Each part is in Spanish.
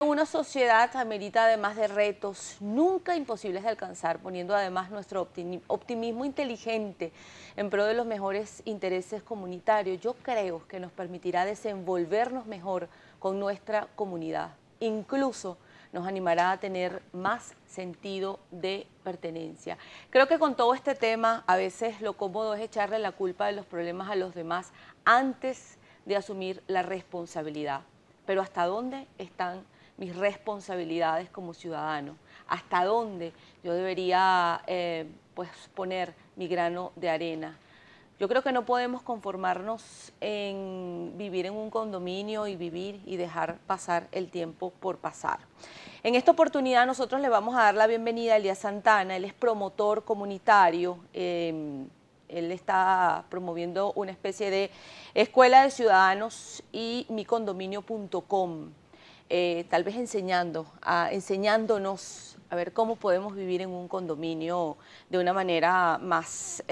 Una sociedad amerita además de retos nunca imposibles de alcanzar, poniendo además nuestro optimismo inteligente en pro de los mejores intereses comunitarios. Yo creo que nos permitirá desenvolvernos mejor con nuestra comunidad. Incluso nos animará a tener más sentido de pertenencia. Creo que con todo este tema a veces lo cómodo es echarle la culpa de los problemas a los demás antes de asumir la responsabilidad. Pero ¿hasta dónde están mis responsabilidades como ciudadano? ¿Hasta dónde yo debería pues poner mi grano de arena? Yo creo que no podemos conformarnos en vivir en un condominio y vivir y dejar pasar el tiempo por pasar. En esta oportunidad nosotros le vamos a dar la bienvenida a Elías Santana. Él es promotor comunitario. Él está promoviendo una especie de escuela de ciudadanos y micondominio.com. Tal vez enseñándonos a ver cómo podemos vivir en un condominio de una manera más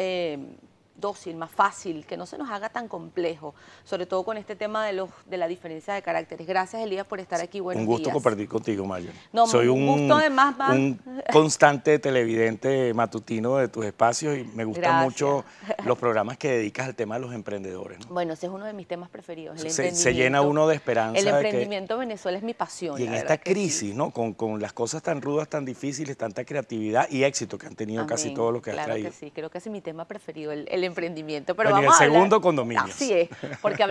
dócil, más fácil, que no se nos haga tan complejo, sobre todo con este tema de la diferencia de caracteres. Gracias, Elías, por estar aquí. Buenos días. Un gusto compartir contigo, Marjorie. No, Soy un gusto además, un constante televidente matutino de tus espacios y me gustan mucho los programas que dedicas al tema de los emprendedores, ¿no? Bueno, ese es uno de mis temas preferidos, el emprendimiento. Se llena uno de esperanza. El emprendimiento en Venezuela es mi pasión. Y en esta crisis, sí, ¿no? Con las cosas tan rudas, tan difíciles, tanta creatividad y éxito que han tenido casi todos los que has traído. Claro que sí, creo que ese es mi tema preferido, el emprendimiento. Pero bueno, vamos y el segundo, condominio. Así es, porque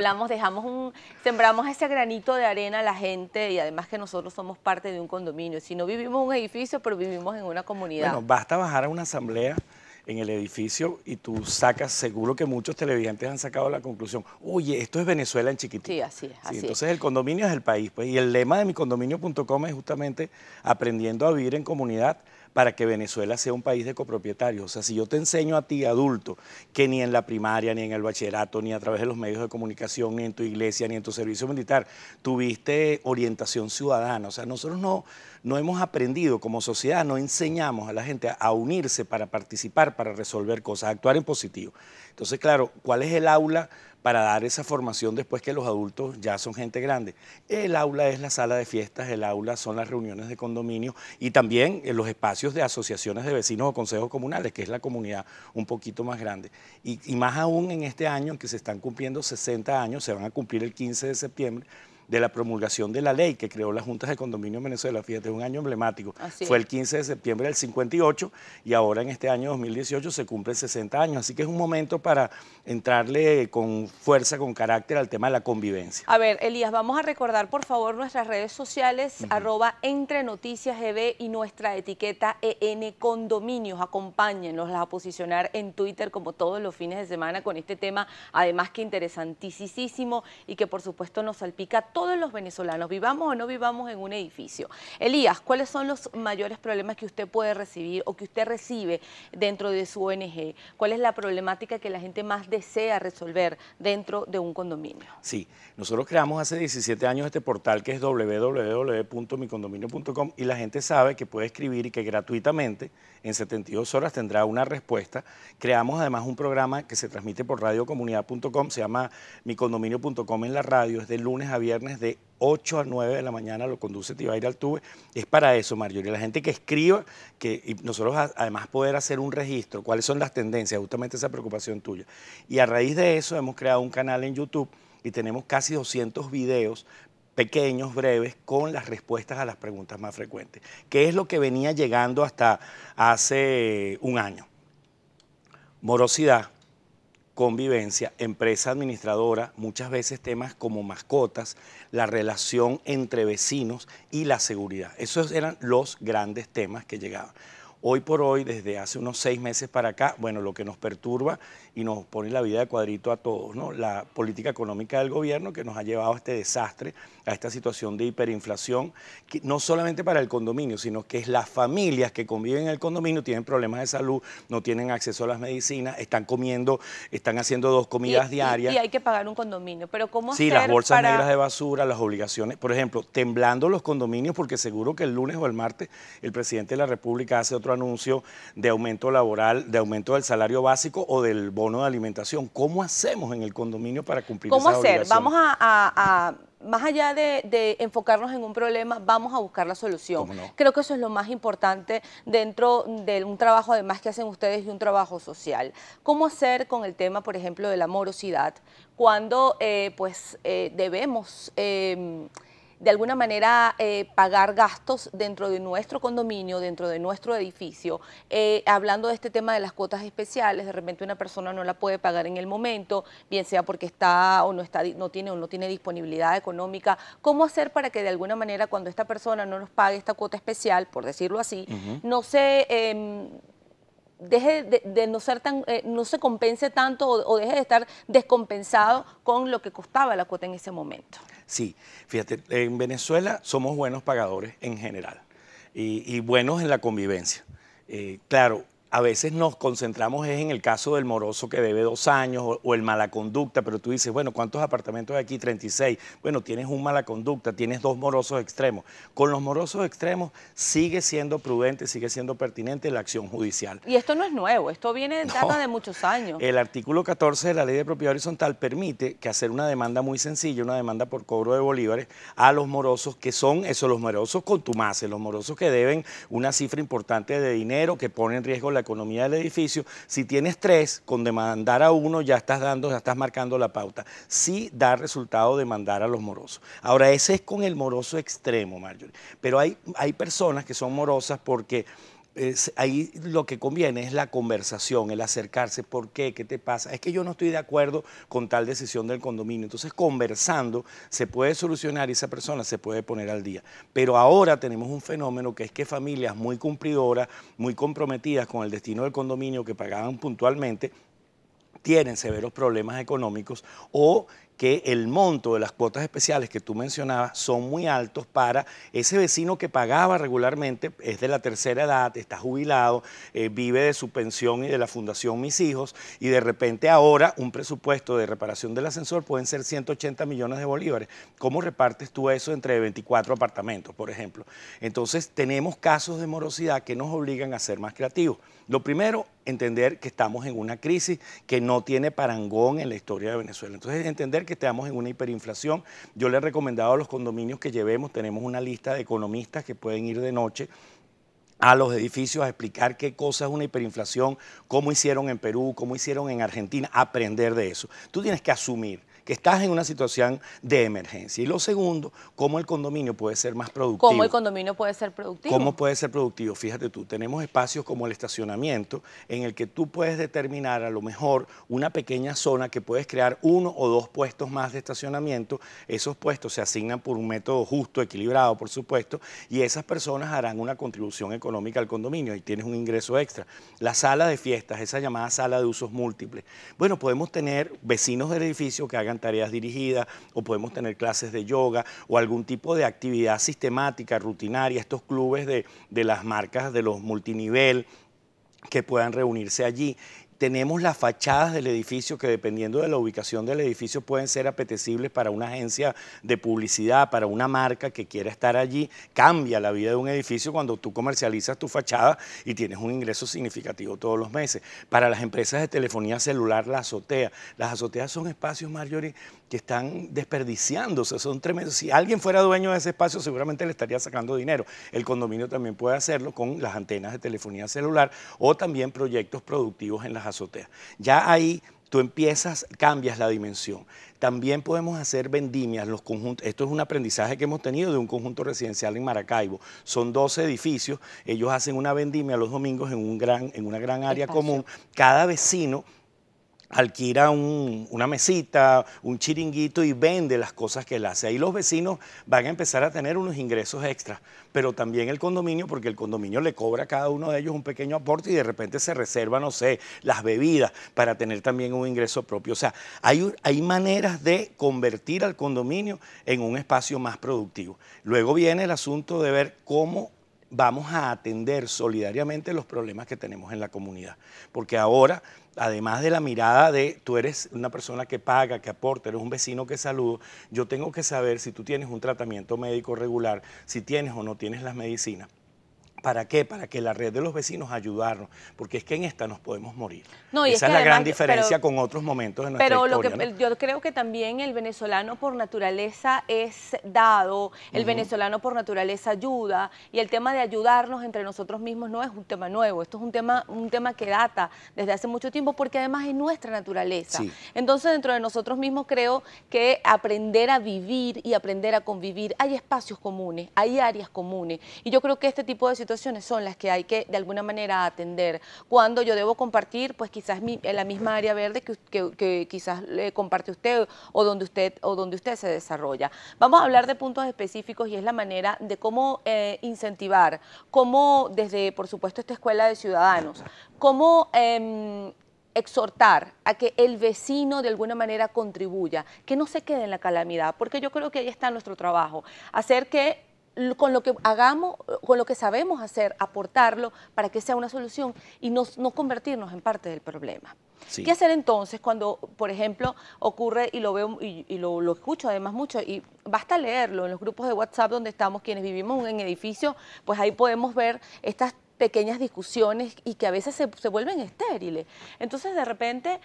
sembramos ese granito de arena a la gente y además que nosotros somos parte de un condominio. Si no vivimos en un edificio, pero vivimos en una comunidad. Bueno, basta bajar a una asamblea en el edificio y tú sacas, seguro que muchos televidentes han sacado la conclusión, oye, esto es Venezuela en chiquitito. Sí, así es. Sí, entonces el condominio es el país, pues, y el lema de micondominio.com es justamente aprendiendo a vivir en comunidad para que Venezuela sea un país de copropietarios. O sea, si yo te enseño a ti, adulto, que ni en la primaria, ni en el bachillerato, ni a través de los medios de comunicación, ni en tu iglesia, ni en tu servicio militar, tuviste orientación ciudadana. O sea, nosotros no hemos aprendido como sociedad, no enseñamos a la gente a unirse para participar, para resolver cosas, a actuar en positivo. Entonces, claro, ¿cuál es el aula para dar esa formación después que los adultos ya son gente grande? El aula es la sala de fiestas, el aula son las reuniones de condominio y también los espacios de asociaciones de vecinos o consejos comunales, que es la comunidad un poquito más grande. Y más aún en este año en que se están cumpliendo 60 años, se van a cumplir el 15 de septiembre, de la promulgación de la ley que creó las Juntas de Condominio en Venezuela. Fíjate, un año emblemático. Fue el 15 de septiembre del 58 y ahora en este año 2018 se cumplen 60 años. Así que es un momento para entrarle con fuerza, con carácter al tema de la convivencia. A ver, Elías, vamos a recordar por favor nuestras redes sociales, @entrenoticiasgb y nuestra etiqueta EN Condominios. Acompáñenos a posicionar en Twitter como todos los fines de semana con este tema, además que interesantísimo y que por supuesto nos salpica a todos los venezolanos, vivamos o no vivamos en un edificio. Elías, ¿cuáles son los mayores problemas que usted puede recibir o que usted recibe dentro de su ONG? ¿Cuál es la problemática que la gente más desea resolver dentro de un condominio? Sí, nosotros creamos hace 17 años este portal que es www.micondominio.com y la gente sabe que puede escribir y que gratuitamente en 72 horas tendrá una respuesta. Creamos además un programa que se transmite por radiocomunidad.com, se llama micondominio.com en la radio, es de lunes a viernes de 8 a 9 de la mañana, lo conduce Tibaira Altuve. Es para eso, Marjorie, la gente que escriba, y nosotros además poder hacer un registro, cuáles son las tendencias, justamente esa preocupación tuya. Y a raíz de eso hemos creado un canal en YouTube y tenemos casi 200 videos pequeños, breves, con las respuestas a las preguntas más frecuentes, que es lo que venía llegando hasta hace un año. Morosidad, convivencia, empresa administradora, muchas veces temas como mascotas, la relación entre vecinos y la seguridad. Esos eran los grandes temas que llegaban. Hoy por hoy, desde hace unos 6 meses para acá, bueno, lo que nos perturba y nos pone la vida de cuadrito a todos, ¿no? La política económica del gobierno que nos ha llevado a este desastre, a esta situación de hiperinflación, que no solamente para el condominio, sino que es las familias que conviven en el condominio tienen problemas de salud, no tienen acceso a las medicinas, están haciendo 2 comidas diarias. Y hay que pagar un condominio, pero ¿cómo hacer las bolsas negras de basura, las obligaciones, por ejemplo, temblando los condominios, porque seguro que el lunes o el martes el presidente de la República hace otro anuncio de aumento laboral, de aumento del salario básico o del bono de alimentación. ¿Cómo hacemos en el condominio para cumplir esas obligaciones? Vamos a más allá de enfocarnos en un problema, vamos a buscar la solución. ¿Cómo no? Creo que eso es lo más importante dentro de un trabajo además que hacen ustedes y un trabajo social. ¿Cómo hacer con el tema, por ejemplo, de la morosidad cuando debemos de alguna manera pagar gastos dentro de nuestro condominio, dentro de nuestro edificio? Hablando de este tema de las cuotas especiales, de repente una persona no la puede pagar en el momento, bien sea porque está o no tiene disponibilidad económica. ¿Cómo hacer para que de alguna manera cuando esta persona no nos pague esta cuota especial, por decirlo así, no se deje de no ser tan, no se compense tanto o deje de estar descompensado con lo que costaba la cuota en ese momento? Sí, fíjate, en Venezuela somos buenos pagadores en general y buenos en la convivencia. Claro, a veces nos concentramos en el caso del moroso que debe 2 años o el mala conducta, pero tú dices, bueno, ¿cuántos apartamentos hay aquí? 36. Bueno, tienes un mala conducta, tienes 2 morosos extremos. Con los morosos extremos sigue siendo prudente, sigue siendo pertinente la acción judicial. Y esto no es nuevo, esto data de muchos años. El artículo 14 de la Ley de Propiedad Horizontal permite que hacer una demanda muy sencilla, una demanda por cobro de bolívares a los morosos, que son los morosos contumaces, los morosos que deben una cifra importante de dinero, que pone en riesgo la economía del edificio. Si tienes 3, con demandar a uno ya estás marcando la pauta. Sí da resultado demandar a los morosos. Ahora, ese es con el moroso extremo, Marjorie. Pero hay personas que son morosas porque ahí lo que conviene es la conversación, el acercarse. ¿Por qué? ¿Qué te pasa? Es que yo no estoy de acuerdo con tal decisión del condominio. Entonces, conversando se puede solucionar y esa persona se puede poner al día. Pero ahora tenemos un fenómeno que es que familias muy cumplidoras, muy comprometidas con el destino del condominio, que pagaban puntualmente, tienen severos problemas económicos o que el monto de las cuotas especiales que tú mencionabas son muy altos para ese vecino que pagaba regularmente, es de la tercera edad, está jubilado, vive de su pensión y de la Fundación Mis Hijos, y de repente ahora un presupuesto de reparación del ascensor pueden ser 180 millones de bolívares. ¿Cómo repartes tú eso entre 24 apartamentos, por ejemplo? Entonces tenemos casos de morosidad que nos obligan a ser más creativos. Lo primero, entender que estamos en una crisis que no tiene parangón en la historia de Venezuela. Entonces, entender que estamos en una hiperinflación. Yo le he recomendado a los condominios que llevemos, tenemos una lista de economistas que pueden ir de noche a los edificios a explicar qué cosa es una hiperinflación, cómo hicieron en Perú, cómo hicieron en Argentina, aprender de eso. Tú tienes que asumir que estás en una situación de emergencia. Y lo segundo, cómo el condominio puede ser más productivo. ¿Cómo el condominio puede ser productivo? ¿Cómo puede ser productivo? Fíjate tú, tenemos espacios como el estacionamiento en el que tú puedes determinar a lo mejor una pequeña zona que puedes crear 1 o 2 puestos más de estacionamiento. Esos puestos se asignan por un método justo, equilibrado, por supuesto, y esas personas harán una contribución económica al condominio y tienes un ingreso extra. La sala de fiestas, esa llamada sala de usos múltiples. Bueno, podemos tener vecinos del edificio que hagan tareas dirigidas, o podemos tener clases de yoga o algún tipo de actividad sistemática, rutinaria, estos clubes de las marcas de los multinivel que puedan reunirse allí. Tenemos las fachadas del edificio que, dependiendo de la ubicación del edificio, pueden ser apetecibles para una agencia de publicidad, para una marca que quiera estar allí. Cambia la vida de un edificio cuando tú comercializas tu fachada y tienes un ingreso significativo todos los meses. Para las empresas de telefonía celular, la azotea. Las azoteas son espacios, Marjorie, que están desperdiciándose, son tremendos. Si alguien fuera dueño de ese espacio, seguramente le estaría sacando dinero. El condominio también puede hacerlo con las antenas de telefonía celular o también proyectos productivos en las azoteas. Ya ahí tú cambias la dimensión. También podemos hacer vendimias, los conjuntos. Esto es un aprendizaje que hemos tenido de un conjunto residencial en Maracaibo. Son 12 edificios, ellos hacen una vendimia los domingos en una gran área común. Cada vecino alquila una mesita, un chiringuito y vende las cosas que él hace. Ahí los vecinos van a empezar a tener unos ingresos extras, pero también el condominio, porque el condominio le cobra a cada uno de ellos un pequeño aporte y de repente se reserva, no sé, las bebidas para tener también un ingreso propio. O sea, hay maneras de convertir al condominio en un espacio más productivo. Luego viene el asunto de ver cómo vamos a atender solidariamente los problemas que tenemos en la comunidad, porque ahora, además de la mirada de tú eres una persona que paga, que aporta, eres un vecino que saludo, yo tengo que saber si tú tienes un tratamiento médico regular, si tienes o no tienes las medicinas. ¿Para qué? Para que la red de los vecinos ayudarnos, porque es que en esta nos podemos morir. No, y Esa es la gran diferencia con otros momentos de nuestra historia, ¿no? Yo creo que también el venezolano por naturaleza es dado, el venezolano por naturaleza ayuda, y el tema de ayudarnos entre nosotros mismos no es un tema nuevo, esto es un tema que data desde hace mucho tiempo, porque además es nuestra naturaleza. Sí. Entonces, dentro de nosotros mismos creo que aprender a vivir y aprender a convivir, hay espacios comunes, hay áreas comunes, y yo creo que este tipo de situaciones son las que hay que de alguna manera atender. Cuando yo debo compartir, pues quizás en la misma área verde que quizás le comparte usted o donde usted se desarrolla. Vamos a hablar de puntos específicos y es la manera de cómo incentivar, cómo desde, por supuesto, esta Escuela de Ciudadanos, cómo exhortar a que el vecino de alguna manera contribuya, que no se quede en la calamidad, porque yo creo que ahí está nuestro trabajo, hacer que con lo que hagamos, con lo que sabemos hacer, aportarlo para que sea una solución y no convertirnos en parte del problema. Sí. ¿Qué hacer entonces cuando, por ejemplo, ocurre, y lo veo y lo escucho además mucho, y basta leerlo en los grupos de WhatsApp donde estamos quienes vivimos en edificios, pues ahí podemos ver estas pequeñas discusiones y que a veces se vuelven estériles. Entonces, de repente,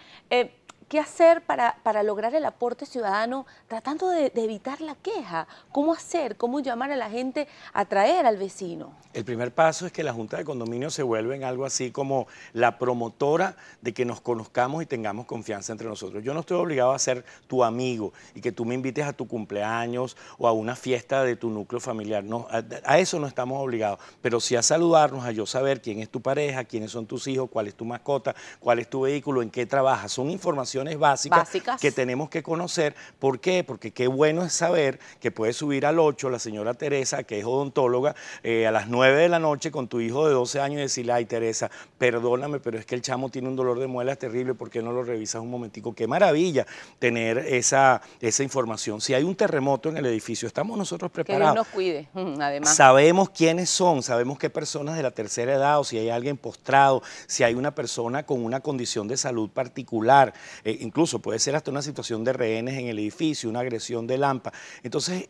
¿qué hacer para lograr el aporte ciudadano tratando de evitar la queja? ¿Cómo hacer? ¿Cómo llamar a la gente a traer al vecino? El primer paso es que la Junta de Condominio se vuelva en algo así como la promotora de que nos conozcamos y tengamos confianza entre nosotros. Yo no estoy obligado a ser tu amigo y que tú me invites a tu cumpleaños o a una fiesta de tu núcleo familiar. No, a eso no estamos obligados, pero sí a saludarnos, a yo saber quién es tu pareja, quiénes son tus hijos, cuál es tu mascota, cuál es tu vehículo, en qué trabajas. Son informaciones básicas que tenemos que conocer. ¿Por qué? Porque qué bueno es saber que puedes subir al 8 la señora Teresa, que es odontóloga, a las 9 de la noche con tu hijo de 12 años y decirle, ay Teresa, perdóname, pero es que el chamo tiene un dolor de muelas terrible, ¿por qué no lo revisas un momentico? Qué maravilla tener esa información. Si hay un terremoto en el edificio, estamos nosotros preparados. Que Dios nos cuide, además. Sabemos quiénes son, sabemos qué personas de la tercera edad, o si hay alguien postrado, si hay una persona con una condición de salud particular, incluso puede ser hasta una situación de rehenes en el edificio, una agresión de Lampa. Entonces,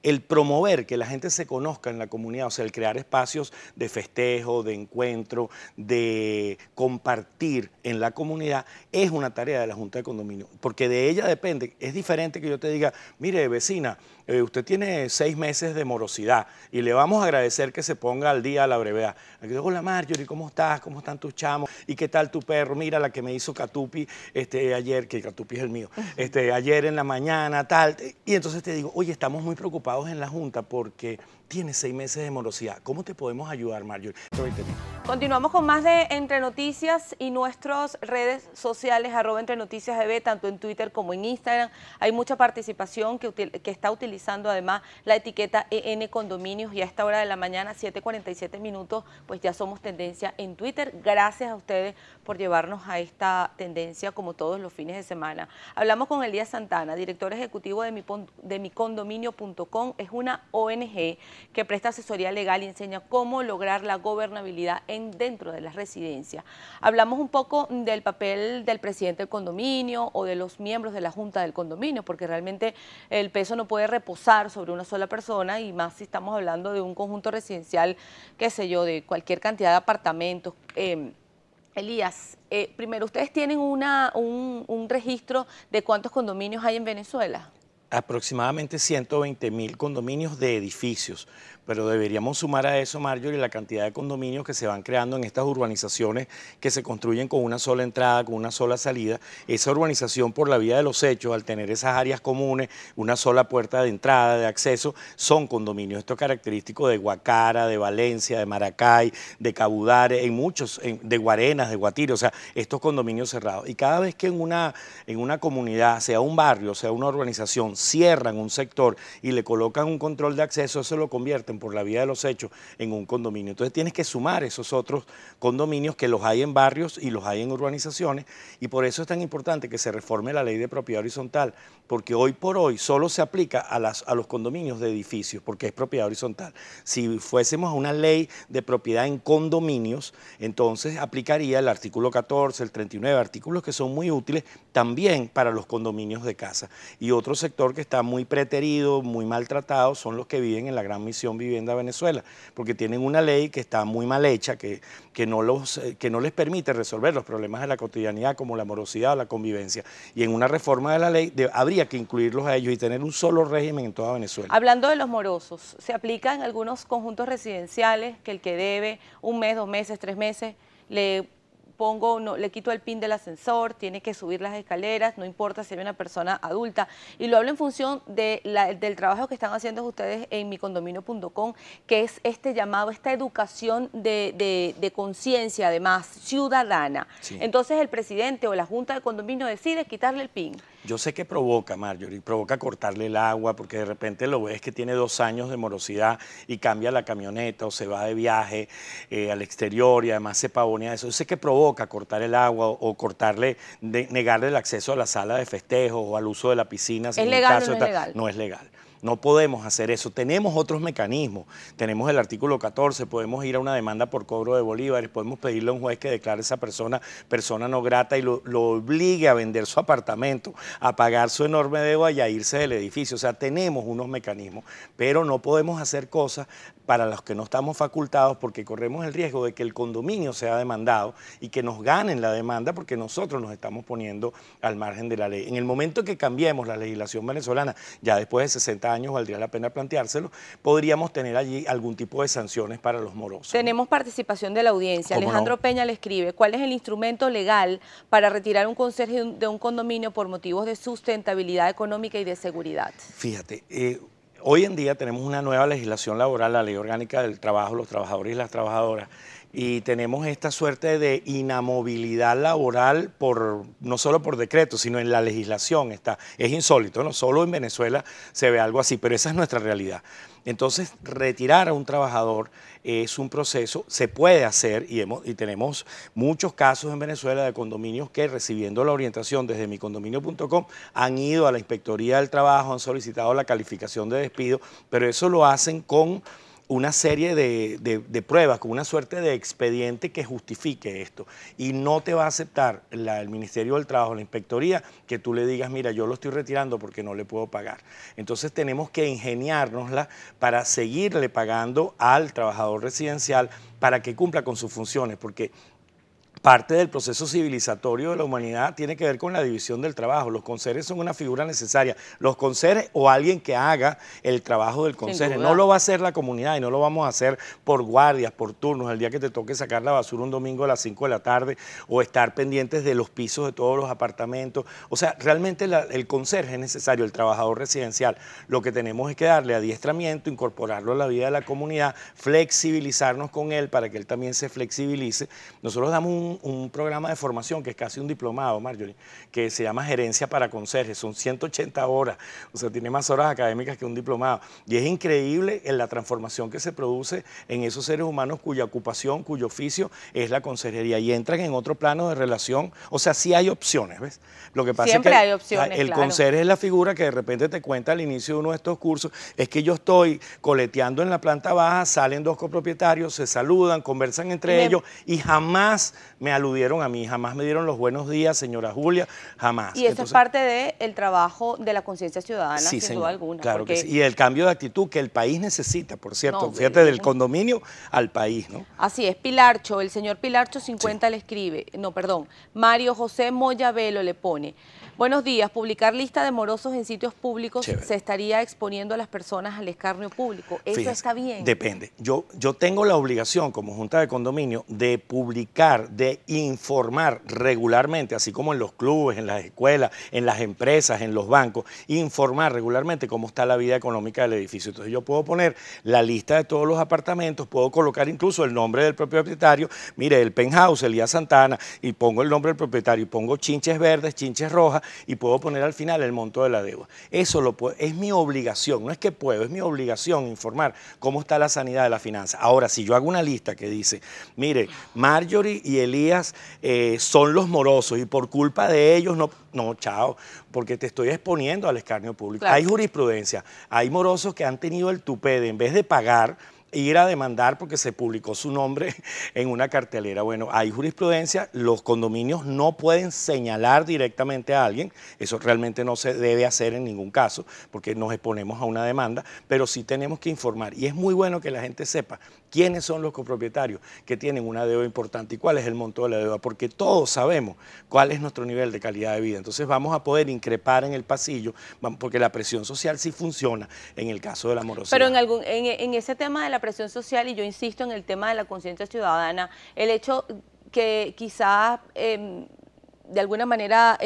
el promover que la gente se conozca en la comunidad, o sea, el crear espacios de festejo, de encuentro, de compartir en la comunidad, es una tarea de la Junta de Condominio, porque de ella depende. Es diferente que yo te diga, mire, vecina, usted tiene 6 meses de morosidad y le vamos a agradecer que se ponga al día a la brevedad. Aquí digo, hola Marjorie, ¿cómo estás? ¿Cómo están tus chamos? ¿Y qué tal tu perro? Mira la que me hizo Catupi ayer, que Catupi es el mío, ayer en la mañana, tal. Y entonces te digo, oye, estamos muy preocupados en la Junta porque tienes 6 meses de morosidad. ¿Cómo te podemos ayudar, Marjorie? Continuamos con más de Entre Noticias y nuestras redes sociales, @EntreNoticiasEB, tanto en Twitter como en Instagram. Hay mucha participación que está utilizando además la etiqueta EN Condominios, y a esta hora de la mañana, 7:47 minutos, pues ya somos tendencia en Twitter. Gracias a ustedes por llevarnos a esta tendencia como todos los fines de semana. Hablamos con Elías Santana, director ejecutivo de micondominio.com. Es una ONG que presta asesoría legal y enseña cómo lograr la gobernabilidad dentro de las residencias. Hablamos un poco del papel del presidente del condominio o de los miembros de la junta del condominio, porque realmente el peso no puede reposar sobre una sola persona, y más si estamos hablando de un conjunto residencial, qué sé yo, de cualquier cantidad de apartamentos. Elías, primero, ¿ustedes tienen un registro de cuántos condominios hay en Venezuela? Aproximadamente 120.000 condominios de edificios, pero deberíamos sumar a eso, Marjorie, la cantidad de condominios que se van creando en estas urbanizaciones que se construyen con una sola entrada, con una sola salida. Esa urbanización, por la vía de los hechos, al tener esas áreas comunes, una sola puerta de entrada, de acceso, son condominios. Esto es característico de Guacara, de Valencia, de Maracay, de Cabudare, de Guarenas, de Guatire, o sea, estos condominios cerrados. Y cada vez que en una comunidad, sea un barrio, sea una urbanización, cierran un sector y le colocan un control de acceso, eso lo convierten por la vía de los hechos en un condominio. Entonces tienes que sumar esos otros condominios que los hay en barrios y los hay en urbanizaciones, y por eso es tan importante que se reforme la ley de propiedad horizontal, porque hoy por hoy solo se aplica a los condominios de edificios, porque es propiedad horizontal. Si fuésemos a una ley de propiedad en condominios, entonces aplicaría el artículo 14, el 39, artículos que son muy útiles también para los condominios de casa. Y otro sector que está muy preterido, muy maltratado, son los que viven en la Gran Misión Vivienda vivienda Venezuela, porque tienen una ley que está muy mal hecha, que no les permite resolver los problemas de la cotidianidad como la morosidad o la convivencia. Y en una reforma de la ley habría que incluirlos a ellos y tener un solo régimen en toda Venezuela. Hablando de los morosos, se aplica en algunos conjuntos residenciales que el que debe un mes, 2 meses, 3 meses, le quito el pin del ascensor, tiene que subir las escaleras, no importa si hay una persona adulta. Y lo hablo en función del trabajo que están haciendo ustedes en micondominio.com, que es este llamado, esta educación de conciencia, además, ciudadana. Sí. Entonces el presidente o la junta de condominio decide quitarle el pin. Yo sé que provoca, Marjorie, provoca cortarle el agua, porque de repente lo ves que tiene 2 años de morosidad y cambia la camioneta o se va de viaje al exterior y además se pavonea eso. Yo sé que provoca cortar el agua o negarle el acceso a la sala de festejo o al uso de la piscina. ¿Es legal o no es legal? No es legal. No podemos hacer eso. Tenemos otros mecanismos. Tenemos el artículo 14, podemos ir a una demanda por cobro de bolívares, podemos pedirle a un juez que declare a esa persona no grata y lo obligue a vender su apartamento, a pagar su enorme deuda y a irse del edificio. O sea, tenemos unos mecanismos, pero no podemos hacer cosas para los que no estamos facultados porque corremos el riesgo de que el condominio sea demandado y que nos ganen la demanda porque nosotros nos estamos poniendo al margen de la ley. En el momento que cambiemos la legislación venezolana, ya después de 60 años valdría la pena planteárselo, podríamos tener allí algún tipo de sanciones para los morosos. Tenemos participación de la audiencia. Alejandro Peña le escribe, ¿cuál es el instrumento legal para retirar un conserje de un condominio por motivos de sustentabilidad económica y de seguridad? Fíjate, hoy en día tenemos una nueva legislación laboral, la Ley Orgánica del Trabajo, los trabajadores y las trabajadoras, y tenemos esta suerte de inamovilidad laboral no solo por decreto, sino en la legislación. Es insólito, ¿no? Solo en Venezuela se ve algo así, pero esa es nuestra realidad. Entonces, retirar a un trabajador es un proceso, se puede hacer y tenemos muchos casos en Venezuela de condominios que recibiendo la orientación desde micondominio.com han ido a la Inspectoría del Trabajo, han solicitado la calificación de despido, pero eso lo hacen con una serie de pruebas, con una suerte de expediente que justifique esto. Y no te va a aceptar el Ministerio del Trabajo, la Inspectoría, que tú le digas, mira, yo lo estoy retirando porque no le puedo pagar. Entonces tenemos que ingeniárnosla para seguirle pagando al trabajador residencial para que cumpla con sus funciones, porque parte del proceso civilizatorio de la humanidad tiene que ver con la división del trabajo. Los conserjes son una figura necesaria. Los conserjes o alguien que haga el trabajo del conserje. No lo va a hacer la comunidad y no lo vamos a hacer por guardias, por turnos, el día que te toque sacar la basura un domingo a las 5 de la tarde o estar pendientes de los pisos de todos los apartamentos. O sea, realmente el conserje es necesario, el trabajador residencial. Lo que tenemos es que darle adiestramiento, incorporarlo a la vida de la comunidad, flexibilizarnos con él para que él también se flexibilice. Nosotros damos un programa de formación que es casi un diplomado, Marjorie, que se llama Gerencia para Conserjes. Son 180 horas, o sea, tiene más horas académicas que un diplomado. Y es increíble en la transformación que se produce en esos seres humanos cuya ocupación, cuyo oficio es la conserjería. Y entran en otro plano de relación. O sea, sí hay opciones, ¿ves? Lo que pasa Siempre es que hay opciones, el conserje es la figura que de repente te cuenta al inicio de uno de estos cursos, es que yo estoy coleteando en la planta baja, salen 2 copropietarios, se saludan, conversan entre ellos y jamás me aludieron a mí, jamás me dieron los buenos días, señora Julia, jamás. Y eso es parte del trabajo de la conciencia ciudadana, sí, sin duda alguna. Claro que sí. Y el cambio de actitud que el país necesita, por cierto, no, fíjate, del condominio al país, ¿no? Así es, Pilarcho, el señor Pilarcho 50 le escribe, Mario José Moya Velo le pone, buenos días, publicar lista de morosos en sitios públicos se estaría exponiendo a las personas al escarnio público. ¿Eso está bien? Depende. Yo tengo la obligación como Junta de Condominio de publicar, de informar regularmente, así como en los clubes, en las escuelas, en las empresas, en los bancos, informar regularmente cómo está la vida económica del edificio. Entonces yo puedo poner la lista de todos los apartamentos, puedo colocar incluso el nombre del propio propietario, mire, el penthouse, Elías Santana, y pongo el nombre del propietario, y pongo chinches verdes, chinches rojas, y puedo poner al final el monto de la deuda. Eso es mi obligación, no es que puedo, es mi obligación informar cómo está la sanidad de la finanza. Ahora, si yo hago una lista que dice, mire, Marjorie y Elías son los morosos y por culpa de ellos no, chao, porque te estoy exponiendo al escarnio público. Claro. Hay jurisprudencia, hay morosos que han tenido el tupé de, en vez de pagar, ir a demandar porque se publicó su nombre en una cartelera. Bueno, hay jurisprudencia, los condominios no pueden señalar directamente a alguien, eso realmente no se debe hacer en ningún caso, porque nos exponemos a una demanda, pero sí tenemos que informar. Y es muy bueno que la gente sepa quiénes son los copropietarios que tienen una deuda importante y cuál es el monto de la deuda, porque todos sabemos cuál es nuestro nivel de calidad de vida. Entonces vamos a poder increpar en el pasillo, porque la presión social sí funciona en el caso de la morosidad. Pero en ese tema de la presión social, y yo insisto en el tema de la conciencia ciudadana, el hecho que quizás de alguna manera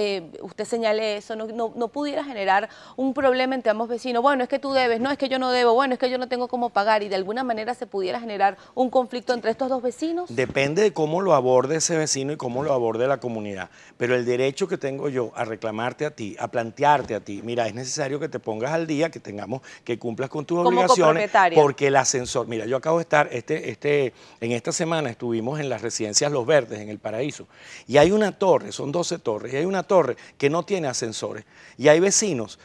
usted señale eso, no pudiera generar un problema entre ambos vecinos. Bueno, es que tú debes, no, es que yo no debo, bueno, es que yo no tengo cómo pagar, y de alguna manera se pudiera generar un conflicto entre estos dos vecinos. Depende de cómo lo aborde ese vecino y cómo lo aborde la comunidad, pero el derecho que tengo yo a reclamarte a ti, a plantearte a ti, mira, es necesario que te pongas al día, que cumplas con tus obligaciones, porque el ascensor, mira, yo acabo de estar, en esta semana estuvimos en las residencias Los Verdes, en El Paraíso, y hay una torre, son 12 torres, y hay una torre que no tiene ascensores, y hay vecinos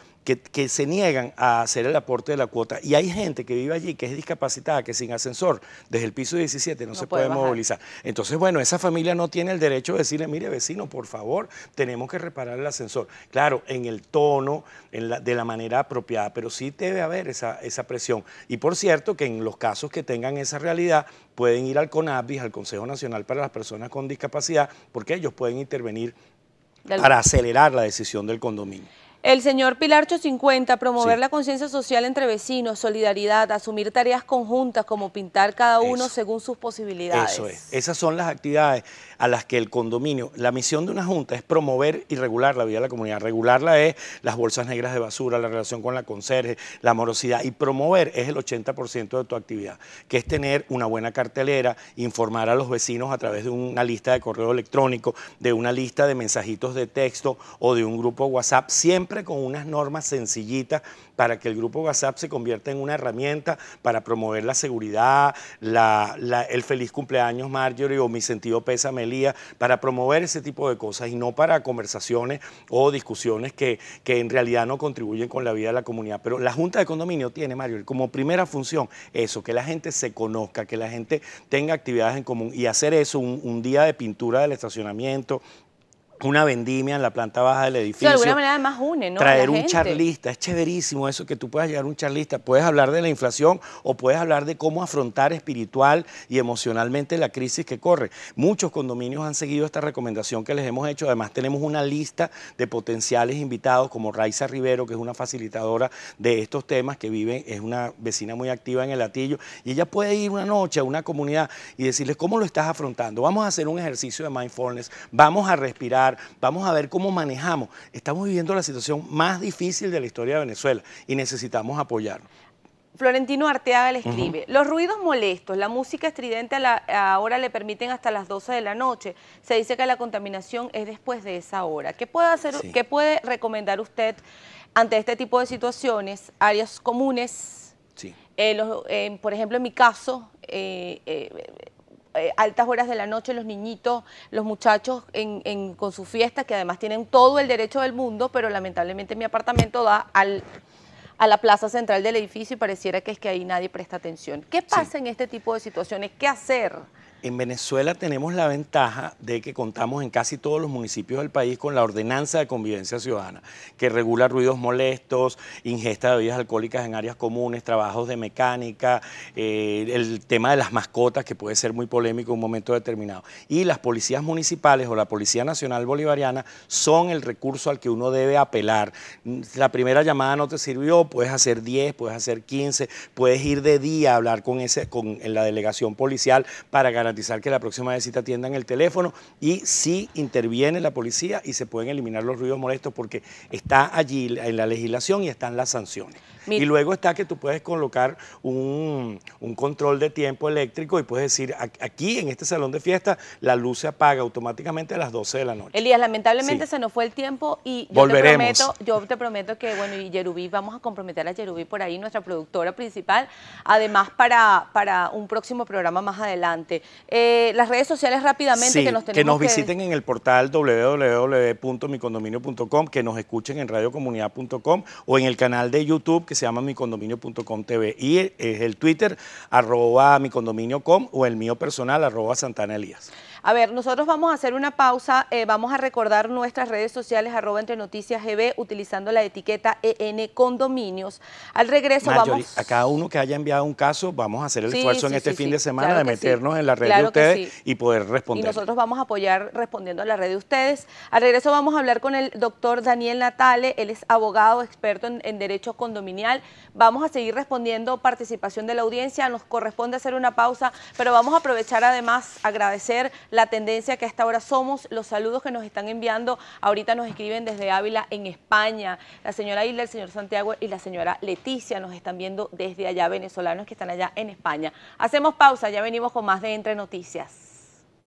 que se niegan a hacer el aporte de la cuota, y hay gente que vive allí que es discapacitada, que sin ascensor desde el piso 17 no se puede movilizar. Entonces, bueno, esa familia no tiene el derecho de decirle, mire vecino, por favor, tenemos que reparar el ascensor. Claro, en el tono, de la manera apropiada, pero sí debe haber esa presión. Y por cierto, que en los casos que tengan esa realidad, pueden ir al CONAPDIS, al Consejo Nacional para las Personas con Discapacidad, porque ellos pueden intervenir para acelerar la decisión del condominio. El señor Pilarcho 50, promover la conciencia social entre vecinos, solidaridad, asumir tareas conjuntas como pintar cada uno según sus posibilidades. Eso es, esas son las actividades a las que el condominio, la misión de una junta es promover y regular la vida de la comunidad. Regularla es las bolsas negras de basura, la relación con la conserje, la morosidad, y promover es el 80% de tu actividad, que es tener una buena cartelera, informar a los vecinos a través de una lista de correo electrónico, de una lista de mensajitos de texto o de un grupo WhatsApp, siempre con unas normas sencillitas para que el grupo WhatsApp se convierta en una herramienta para promover la seguridad, el feliz cumpleaños Marjorie o mi sentido pésame Elías, para promover ese tipo de cosas y no para conversaciones o discusiones que en realidad no contribuyen con la vida de la comunidad. Pero la Junta de Condominio tiene, Marjorie, como primera función eso, que la gente se conozca, que la gente tenga actividades en común, y hacer eso, un día de pintura del estacionamiento, una vendimia en la planta baja del edificio. De alguna manera además une, ¿no? Traer un charlista, es chéverísimo eso, que tú puedas llevar un charlista. Puedes hablar de la inflación o puedes hablar de cómo afrontar espiritual y emocionalmente la crisis que corre. Muchos condominios han seguido esta recomendación que les hemos hecho. Además tenemos una lista de potenciales invitados como Raiza Rivero, que es una facilitadora de estos temas, que vive, es una vecina muy activa en El Hatillo, y ella puede ir una noche a una comunidad y decirles cómo lo estás afrontando. Vamos a hacer un ejercicio de mindfulness, vamos a respirar, vamos a ver cómo manejamos. Estamos viviendo la situación más difícil de la historia de Venezuela y necesitamos apoyarnos. Florentino Arteaga le escribe, los ruidos molestos, la música estridente ahora le permiten hasta las 12 de la noche. Se dice que la contaminación es después de esa hora. ¿Qué puede hacer, qué puede recomendar usted ante este tipo de situaciones? Áreas comunes, por ejemplo, en mi caso, altas horas de la noche, los niñitos, los muchachos con su fiesta, que además tienen todo el derecho del mundo, pero lamentablemente mi apartamento da a la plaza central del edificio y pareciera que es que ahí nadie presta atención. ¿Qué pasa en este tipo de situaciones? ¿Qué hacer? En Venezuela tenemos la ventaja de que contamos en casi todos los municipios del país con la Ordenanza de Convivencia Ciudadana, que regula ruidos molestos, ingesta de bebidas alcohólicas en áreas comunes, trabajos de mecánica, el tema de las mascotas, que puede ser muy polémico en un momento determinado. Y las policías municipales o la Policía Nacional Bolivariana son el recurso al que uno debe apelar. La primera llamada no te sirvió, puedes hacer 10, puedes hacer 15, puedes ir de día a hablar en la delegación policial para garantizar que la próxima vez sí te atiendan el teléfono, y sí interviene la policía y se pueden eliminar los ruidos molestos porque está allí en la legislación y están las sanciones. Y luego está que tú puedes colocar un control de tiempo eléctrico y puedes decir, aquí en este salón de fiesta la luz se apaga automáticamente a las 12 de la noche. Elías, lamentablemente se nos fue el tiempo y yo te prometo que, bueno, y Yerubí, vamos a comprometer a Yerubí por ahí, nuestra productora principal, además para un próximo programa más adelante. Las redes sociales rápidamente Sí, que nos tenemos que nos visiten en el portal www.micondominio.com, que nos escuchen en radiocomunidad.com o en el canal de YouTube que se llama micondominio.com TV. Y es el Twitter, @micondominio.com o el mío personal, @Santana Elías. A ver, nosotros vamos a hacer una pausa, vamos a recordar nuestras redes sociales, @EntreNoticiasGB, utilizando la etiqueta EN Condominios. Al regreso Marjorie, vamos... a cada uno que haya enviado un caso, vamos a hacer el esfuerzo en este fin de semana claro de que sí, meternos en la red de claro que ustedes sí. y poder responder. Y nosotros vamos a apoyar respondiendo a la red de ustedes. Al regreso vamos a hablar con el doctor Daniel Natale, él es abogado, experto en derecho condominial. Vamos a seguir respondiendo participación de la audiencia, nos corresponde hacer una pausa, pero vamos a aprovechar además, agradecer la tendencia que a esta hora somos, los saludos que nos están enviando, ahorita nos escriben desde Ávila en España, la señora Hilda, el señor Santiago y la señora Leticia nos están viendo desde allá, venezolanos que están allá en España. Hacemos pausa, ya venimos con más de Entre Noticias.